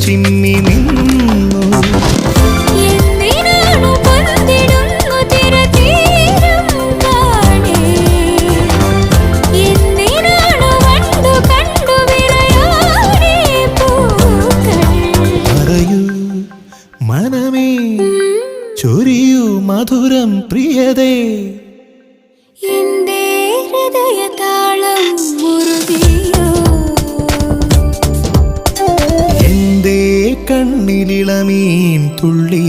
ചിമ്മി നിന്നു. പറയൂ മനമേ, ചൊരിയൂ മധുരം പ്രിയതേ, എന്റെ ഹൃദയതാളം മുറുകിയോ, എന്റെ കണ്ണിലിളമീൻ തുള്ളി